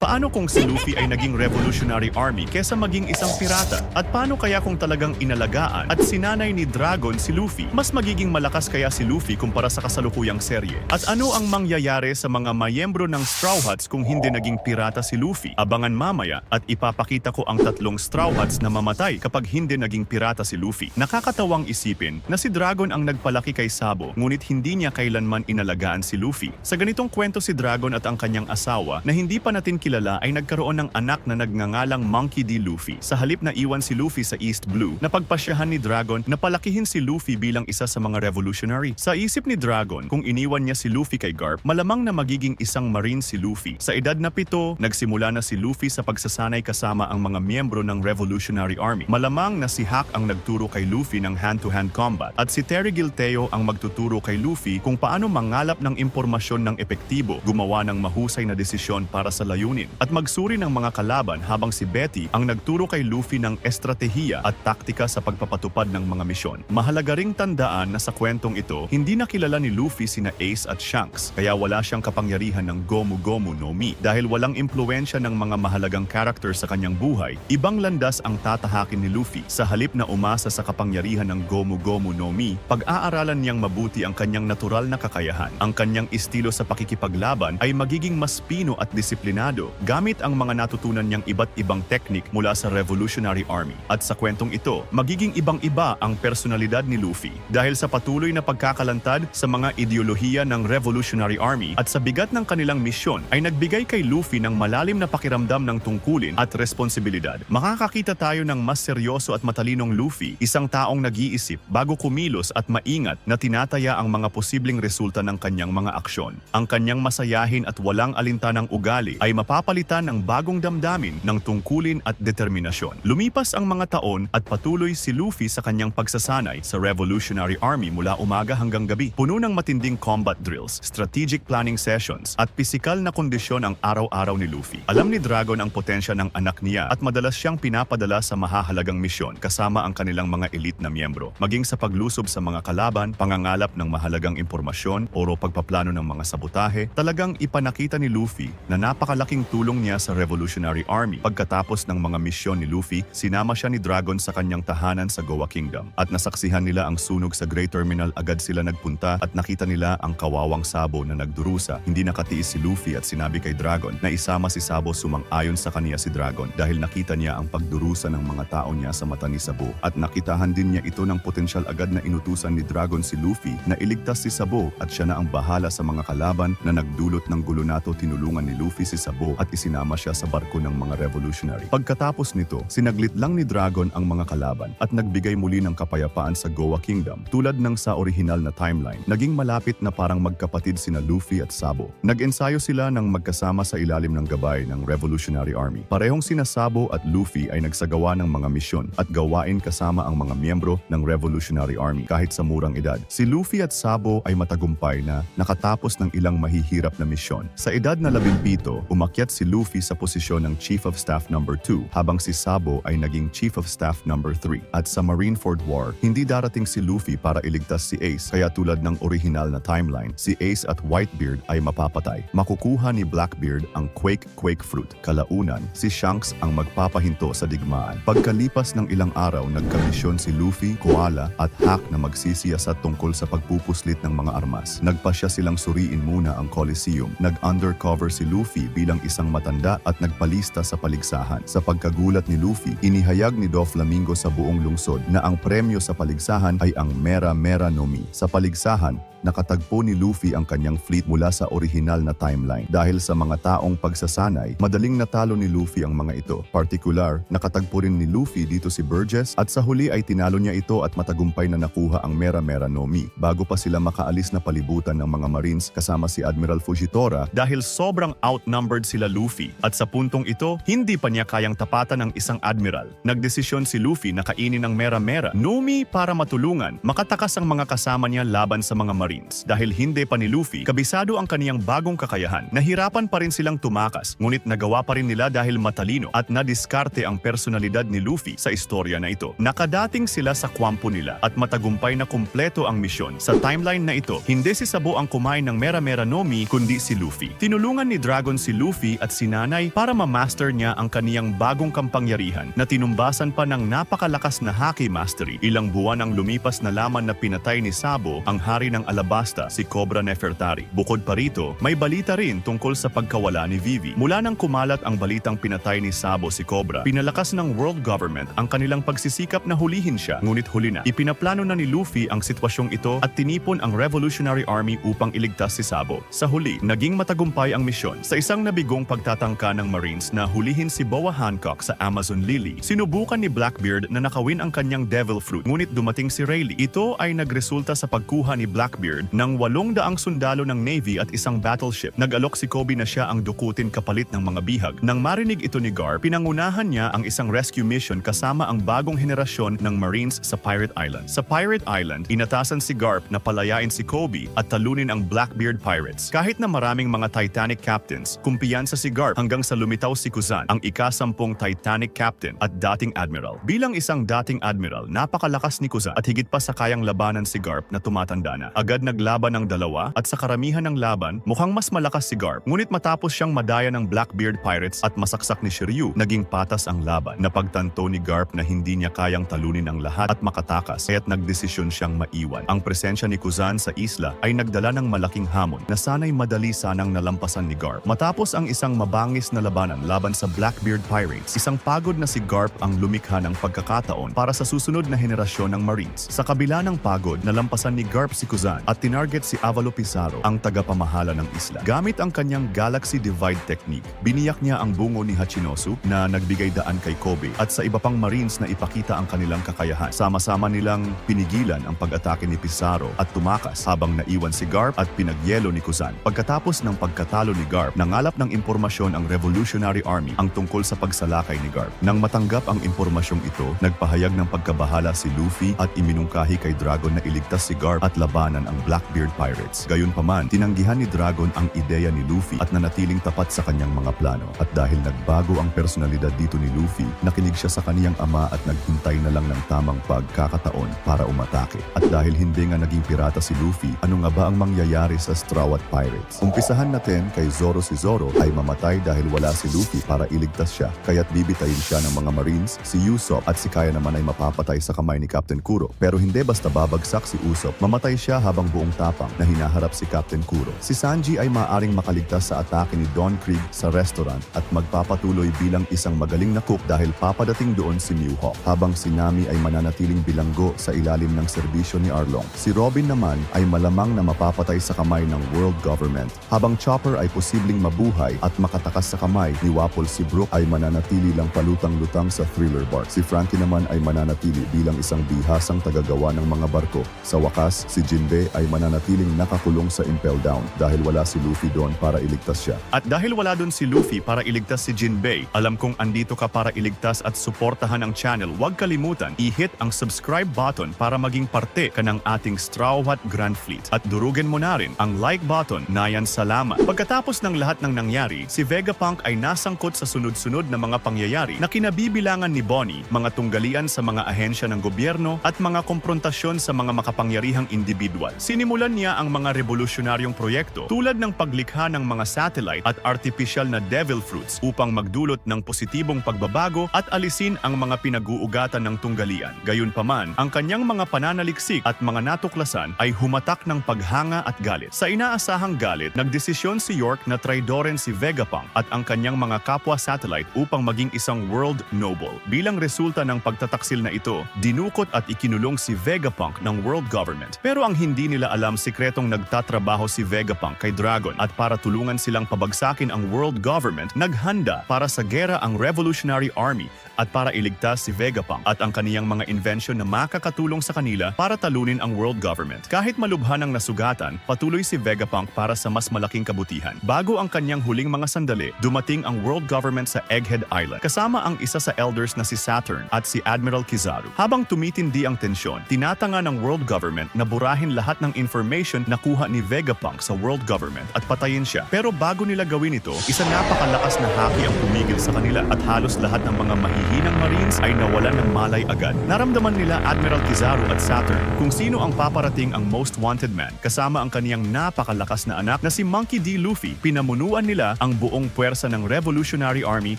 Paano kung si Luffy ay naging Revolutionary Army kesa maging isang pirata? At paano kaya kung talagang inalagaan at sinanay ni Dragon si Luffy? Mas magiging malakas kaya si Luffy kumpara sa kasalukuyang serye? At ano ang mangyayari sa mga mayembro ng Straw Hats kung hindi naging pirata si Luffy? Abangan mamaya at ipapakita ko ang 3 Straw Hats na mamatay kapag hindi naging pirata si Luffy. Nakakatawang isipin na si Dragon ang nagpalaki kay Sabo ngunit hindi niya kailanman inalagaan si Luffy. Sa ganitong kwento si Dragon at ang kanyang asawa na hindi pa natin kilala ay nagkaroon ng anak na nagngangalang Monkey D. Luffy. Sa halip na iwan si Luffy sa East Blue, napagpasyahan ni Dragon na palakihin si Luffy bilang isa sa mga revolutionary. Sa isip ni Dragon, kung iniwan niya si Luffy kay Garp, malamang na magiging isang marine si Luffy. Sa edad na 7, nagsimula na si Luffy sa pagsasanay kasama ang mga miyembro ng Revolutionary Army. Malamang na si Hack ang nagturo kay Luffy ng hand-to-hand combat at si Terry Gilteo ang magtuturo kay Luffy kung paano mangalap ng impormasyon ng epektibo, gumawa ng mahusay na desisyon para sa layunin, at magsuri ng mga kalaban habang si Betty ang nagturo kay Luffy ng estratehiya at taktika sa pagpapatupad ng mga misyon. Mahalaga ring tandaan na sa kwentong ito, hindi nakilala ni Luffy sina Ace at Shanks, kaya wala siyang kapangyarihan ng Gomu Gomu no Mi. Dahil walang impluensya ng mga mahalagang character sa kanyang buhay, ibang landas ang tatahakin ni Luffy. Sa halip na umasa sa kapangyarihan ng Gomu Gomu no Mi, pag-aaralan niyang mabuti ang kanyang natural na kakayahan. Ang kanyang estilo sa pakikipaglaban ay magiging mas pino at disiplinado gamit ang mga natutunan niyang iba't ibang teknik mula sa Revolutionary Army. At sa kwentong ito, magiging ibang-iba ang personalidad ni Luffy dahil sa patuloy na pagkakalantad sa mga ideolohiya ng Revolutionary Army at sa bigat ng kanilang misyon ay nagbigay kay Luffy ng malalim na pakiramdam ng tungkulin at responsibilidad. Makakakita tayo ng mas seryoso at matalinong Luffy, isang taong nag-iisip bago kumilos at maingat na tinataya ang mga posibleng resulta ng kanyang mga aksyon. Ang kanyang masayahin at walang alintanang ugali ay mapapalitan ng bagong damdamin ng tungkulin at determinasyon. Lumipas ang mga taon at patuloy si Luffy sa kanyang pagsasanay sa Revolutionary Army mula umaga hanggang gabi. Puno ng matinding combat drills, strategic planning sessions at pisikal na kondisyon ang araw-araw ni Luffy. Alam ni Dragon ang potensya ng anak niya at madalas siyang pinapadala sa mahahalagang misyon kasama ang kanilang mga elite na miyembro. Maging sa paglusob sa mga kalaban, pangangalap ng mahalagang impormasyon o pagpaplano ng mga sabotahe, talagang ipanakita ni Luffy na napakalaking tulong niya sa Revolutionary Army. Pagkatapos ng mga misyon ni Luffy, sinama siya ni Dragon sa kanyang tahanan sa Goa Kingdom. At nasaksihan nila ang sunog sa Great Terminal, agad sila nagpunta at nakita nila ang kawawang Sabo na nagdurusa. Hindi nakatiis si Luffy at sinabi kay Dragon na isama si Sabo. Sumang-ayon sa kaniya si Dragon dahil nakita niya ang pagdurusa ng mga tao niya sa mata ni Sabo. At nakitahan din niya ito ng potensyal. Agad na inutusan ni Dragon si Luffy na iligtas si Sabo at siya na ang bahala sa mga kalaban na nagdulot ng gulo nato. Tinulungan ni Luffy si Sabo at isinama siya sa barko ng mga revolutionary. Pagkatapos nito, sinaglit lang ni Dragon ang mga kalaban at nagbigay muli ng kapayapaan sa Goa Kingdom. Tulad ng sa orihinal na timeline, naging malapit na parang magkapatid sina Luffy at Sabo. Nag-ensayo sila ng magkasama sa ilalim ng gabay ng Revolutionary Army. Parehong sina Sabo at Luffy ay nagsagawa ng mga misyon at gawain kasama ang mga miyembro ng Revolutionary Army kahit sa murang edad. Si Luffy at Sabo ay matagumpay na nakatapos ng ilang mahihirap na misyon. Sa edad na 17, umakyat si Luffy sa posisyon ng Chief of Staff No. 2 habang si Sabo ay naging Chief of Staff No. 3. At sa Marineford War, hindi darating si Luffy para iligtas si Ace, kaya tulad ng orihinal na timeline, si Ace at Whitebeard ay mapapatay. Makukuha ni Blackbeard ang Quake Fruit. Kalaunan, si Shanks ang magpapahinto sa digmaan. Pagkalipas ng ilang araw, nagkamisyon si Luffy, Koala at Hack na magsisiyasat tungkol sa pagpupuslit ng mga armas. Nagpasya silang suriin muna ang Coliseum. Nag-undercover si Luffy bilang isang matanda at nagpalista sa paligsahan. Sa pagkagulat ni Luffy, inihayag ni Doflamingo sa buong lungsod na ang premyo sa paligsahan ay ang Mera Mera no Mi. Sa paligsahan, nakatagpo ni Luffy ang kanyang fleet mula sa orihinal na timeline. Dahil sa mga taong pagsasanay, madaling natalo ni Luffy ang mga ito. Partikular, nakatagpo rin ni Luffy dito si Burgess at sa huli ay tinalo niya ito at matagumpay na nakuha ang Mera Mera no Mi. Bago pa sila makaalis na palibutan ng mga Marines kasama si Admiral Fujitora dahil sobrang outnumbered sila Luffy. At sa puntong ito, hindi pa niya kayang tapatan ng isang Admiral. Nagdesisyon si Luffy na kainin ang Mera Mera no Mi para matulungan makatakas ang mga kasama niya laban sa mga Marines. Dahil hindi pa ni Luffy kabisado ang kaniyang bagong kakayahan, nahirapan pa rin silang tumakas, ngunit nagawa pa rin nila dahil matalino at nadiskarte ang personalidad ni Luffy sa istorya na ito. Nakadating sila sa kwampo nila at matagumpay na kumpleto ang misyon. Sa timeline na ito, hindi si Sabo ang kumain ng Mera Mera no Mi kundi si Luffy. Tinulungan ni Dragon si Luffy Luffy at si Nanay para ma-master niya ang kaniyang bagong kampangyarihan na tinumbasan pa ng napakalakas na haki mastery. Ilang buwan ang lumipas na laman na pinatay ni Sabo ang hari ng Alabasta, si Cobra Nefertari. Bukod pa rito, may balita rin tungkol sa pagkawala ni Vivi. Mula nang kumalat ang balitang pinatay ni Sabo si Cobra, pinalakas ng world government ang kanilang pagsisikap na hulihin siya. Ngunit huli na. Ipinaplano na ni Luffy ang sitwasyong ito at tinipon ang Revolutionary Army upang iligtas si Sabo. Sa huli, naging matagumpay ang misyon. Sa isang nabigong pagtatangka ng Marines na hulihin si Boa Hancock sa Amazon Lily, sinubukan ni Blackbeard na nakawin ang kanyang Devil Fruit. Ngunit dumating si Rayleigh. Ito ay nagresulta sa pagkuha ni Blackbeard ng 800 sundalo ng Navy at isang battleship. Nag-alok si Kobe na siya ang dukutin kapalit ng mga bihag. Nang marinig ito ni Garp, pinangunahan niya ang isang rescue mission kasama ang bagong henerasyon ng Marines sa Pirate Island. Sa Pirate Island, inatasan si Garp na palayain si Kobe at talunin ang Blackbeard Pirates. Kahit na maraming mga Titanic captains, kumpiyansa si Garp hanggang sa lumitaw si Kuzan, ang ika-10 Titanic captain at dating admiral. Bilang isang dating admiral, napakalakas ni Kuzan at higit pa sa kayang labanan si Garp na tumatanda na. Agad naglaban ng dalawa at sa karamihan ng laban, mukhang mas malakas si Garp. Ngunit matapos siyang madaya ng Blackbeard Pirates at masaksak ni Shiryu, naging patas ang laban. Napagtanto ni Garp na hindi niya kayang talunin ang lahat at makatakas, kaya't nagdesisyon siyang maiwan. Ang presensya ni Kuzan sa isla ay nagdala ng malaking hamon na sana'y madali sanang nalampasan ni Garp. Matapos ang isang mabangis na labanan laban sa Blackbeard Pirates, isang pagod na si Garp ang lumikha ng pagkakataon para sa susunod na henerasyon ng Marines. Sa kabila ng pagod, nalampasan ni Garp si Kuzan at tinarget si Avalo Pizarro, ang tagapamahala ng isla. Gamit ang kanyang Galaxy Divide technique, biniyak niya ang bungo ni Hachinosu na nagbigay daan kay Kobe at sa iba pang Marines na ipakita ang kanilang kakayahan. Sama-sama nilang pinigilan ang pag-atake ni Pizarro at tumakas habang naiwan si Garp at pinagyelo ni Kuzan. Pagkatapos ng pagkatalo ni Garp, nangalap ng impormasyon ang Revolutionary Army ang tungkol sa pagsalakay ni Garp. Nang matanggap ang impormasyong ito, nagpahayag ng pagkabahala si Luffy at iminungkahi kay Dragon na iligtas si Garp at labanan ang Blackbeard Pirates. Gayunpaman, tinanggihan ni Dragon ang ideya ni Luffy at nanatiling tapat sa kanyang mga plano. At dahil nagbago ang personalidad dito ni Luffy, nakinig siya sa kaniyang ama at naghintay na lang ng tamang pagkakataon para umatake. At dahil hindi nga naging pirata si Luffy, ano nga ba ang mangyayari sa Straw at Pirates? Umpisahan natin kay Zoro. Si Zoro ay mamatay dahil wala si Luffy para iligtas siya, kaya't bibitayin siya ng mga Marines. Si Usopp at si Kaya naman ay mapapatay sa kamay ni Captain Kuro. Pero hindi basta babagsak si Usopp, mamatay siya habang buong tapang na hinaharap si Captain Kuro. Si Sanji ay maaaring makaligtas sa atake ni Don Krieg sa restaurant at magpapatuloy bilang isang magaling na cook dahil papadating doon si Mihawk, habang si Nami ay mananatiling bilanggo sa ilalim ng serbisyo ni Arlong. Si Robin naman ay malamang na mapapatay sa kamay ng world government, habang Chopper ay posibleng mabuhay at makatakas sa kamay ni Wapol. Si Brook ay mananatili lang palutang-lutang sa Thriller Bark. Si Frankie naman ay mananatili bilang isang bihasang tagagawa ng mga barko. Sa wakas, si Jinbei ay mananatiling nakakulong sa Impel Down dahil wala si Luffy doon para iligtas siya. At dahil wala doon si Luffy para iligtas si Jinbei, alam kong andito ka para iligtas at suportahan ang channel. Huwag kalimutan, i-hit ang subscribe button para maging parte ka ng ating Straw Hat Grand Fleet. At durugin mo na rin ang like button. Nayan, salamat. Pagkatapos ng lahat ng nangyari, si Vegapunk ay nasangkot sa sunod-sunod na mga pangyayari na kinabibilangan ni Bonnie, mga tunggalian sa mga ahensya ng gobyerno at mga komprontasyon sa mga makapangyarihang individual. Sinimulan niya ang mga revolusyonaryong proyekto tulad ng paglikha ng mga satellite at artificial na devil fruits upang magdulot ng positibong pagbabago at alisin ang mga pinag-uugatan ng tunggalian. Gayunpaman, ang kanyang mga pananaliksik at mga natuklasan ay humatak ng paghanga at galit. Sa inaasahang galit, nagdesisyon si York na traidoren si Vegapunk at ang kanyang mga kapwa satellite upang maging isang world noble. Bilang resulta ng pagtataksil na ito, dinukot at ikinulong si Vegapunk ng world government. Pero ang hindi nila alam, sikretong nagtatrabaho si Vegapunk kay Dragon at para tulungan silang pabagsakin ang world government, naghanda para sa gera ang Revolutionary Army at para iligtas si Vegapunk at ang kaniyang mga invention na makakatulong sa kanila para talunin ang world government. Kahit malubhan ang nasugatan, patuloy si Vegapunk para sa mas malaking kabutihan. Bago ang kanyang huling mga sandali, dumating ang world government sa Egghead Island kasama ang isa sa elders na si Saturn at si Admiral Kizaru. Habang tumitindi ang tensyon, tinatanga ng world government na burahin lahat ng information na kuha ni Vegapunk sa world government at patayin siya. Pero bago nila gawin ito, isa napakalakas na haki ang pumigil sa kanila at halos lahat ng mga mahihinang Marines ay nawalan ng malay agad. Naramdaman nila Admiral Kizaru at Saturn kung sino ang paparating ang most wanted man kasama ang kaniyang napakalakas na anak na si Monkey D. Luffy. Pinamunuan nila nila ang buong puwersa ng Revolutionary Army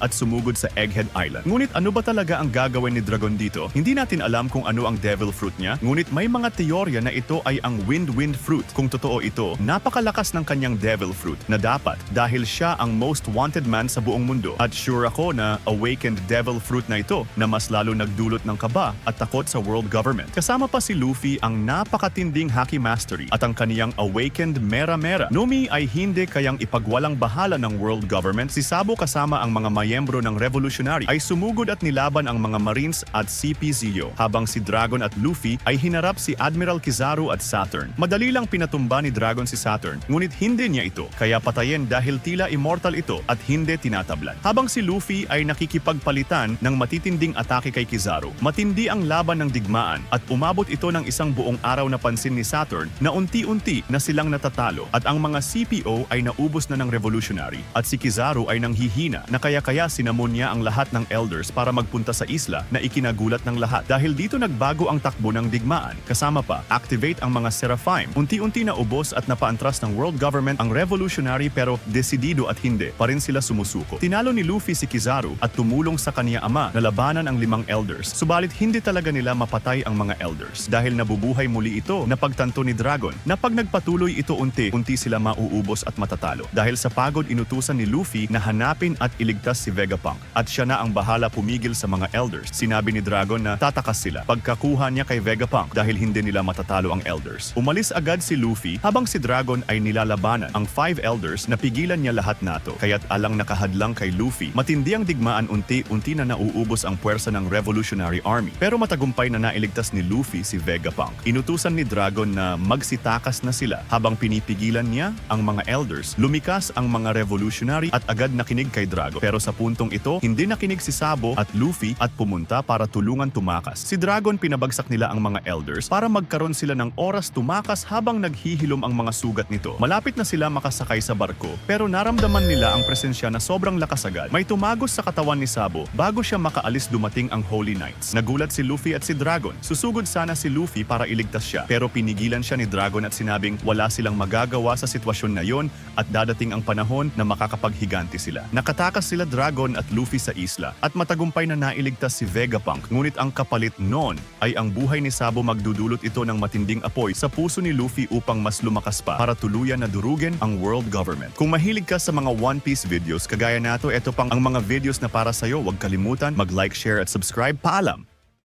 at sumugod sa Egghead Island. Ngunit ano ba talaga ang gagawin ni Dragon dito? Hindi natin alam kung ano ang Devil Fruit niya, ngunit may mga teorya na ito ay ang Wind Fruit. Kung totoo ito, napakalakas ng kanyang Devil Fruit na dapat dahil siya ang most wanted man sa buong mundo. At sure ako na awakened Devil Fruit na ito na mas lalo nagdulot ng kaba at takot sa world government. Kasama pa si Luffy ang napakatinding Haki Mastery at ang kaniyang awakened Mera Mera. Numi ay hindi kayang ipagwalang bahala ng world government. Si Sabo kasama ang mga mayembro ng Revolutionary ay sumugod at nilaban ang mga Marines at CP Zio, habang si Dragon at Luffy ay hinarap si Admiral Kizaru at Saturn. Madali lang pinatumba ni Dragon si Saturn, ngunit hindi niya ito, kaya patayin dahil tila immortal ito at hindi tinatablan. Habang si Luffy ay nakikipagpalitan ng matitinding atake kay Kizaru, matindi ang laban ng digmaan at umabot ito ng isang buong araw na pansin ni Saturn na unti-unti na silang natatalo at ang mga CPO ay naubos na ng Revolutionary at si Kizaru ay nanghihina na kaya-kaya sinamon niya ang lahat ng elders para magpunta sa isla na ikinagulat ng lahat. Dahil dito nagbago ang takbo ng digmaan. Kasama pa, activate ang mga Seraphim. Unti-unti na ubos at napaantras ng world government ang Revolutionary pero desidido at hindi pa rin sila sumusuko. Tinalo ni Luffy si Kizaru at tumulong sa kaniya ama na labanan ang 5 elders. Subalit hindi talaga nila mapatay ang mga elders dahil nabubuhay muli ito na pagtanto ni Dragon na pag nagpatuloy ito unti-unti sila mauubos at matatalo. Dahil sa pagod inutusan ni Luffy na hanapin at iligtas si Vegapunk at siya na ang bahala pumigil sa mga elders. Sinabi ni Dragon na tatakas sila pagkakuha niya kay Vegapunk dahil hindi nila matatalo ang elders. Umalis agad si Luffy habang si Dragon ay nilalabanan ang 5 elders na pigilan niya lahat nato. Kaya't alang nakahadlang kay Luffy, matindi ang digmaan, unti-unti na nauubos ang puwersa ng Revolutionary Army. Pero matagumpay na nailigtas ni Luffy si Vegapunk. Inutusan ni Dragon na magsitakas na sila habang pinipigilan niya ang mga elders. Lumikas ang mga Revolutionary at agad nakinig kay Dragon. Pero sa puntong ito, hindi nakinig si Sabo at Luffy at pumunta para tulungan tumakas. Si Dragon pinabagsak nila ang mga elders para magkaroon sila ng oras tumakas habang naghihilom ang mga sugat nito. Malapit na sila makasakay sa barko pero naramdaman nila ang presensya na sobrang lakas agad. May tumagos sa katawan ni Sabo bago siya makaalis dumating ang Holy Knights. Nagulat si Luffy at si Dragon. Susugod sana si Luffy para iligtas siya pero pinigilan siya ni Dragon at sinabing wala silang magagawa sa sitwasyon na yon at dadating ang panahon na makakapaghiganti sila. Nakatakas sila Dragon at Luffy sa isla at matagumpay na nailigtas si Vegapunk. Ngunit ang kapalit noon ay ang buhay ni Sabo. Magdudulot ito ng matinding apoy sa puso ni Luffy upang mas lumakas pa para tuluyan na durugin ang world government. Kung mahilig ka sa mga One Piece videos kagaya nato, ito pang ang mga videos na para sa'yo. Huwag kalimutan mag-like, share at subscribe. Paalam!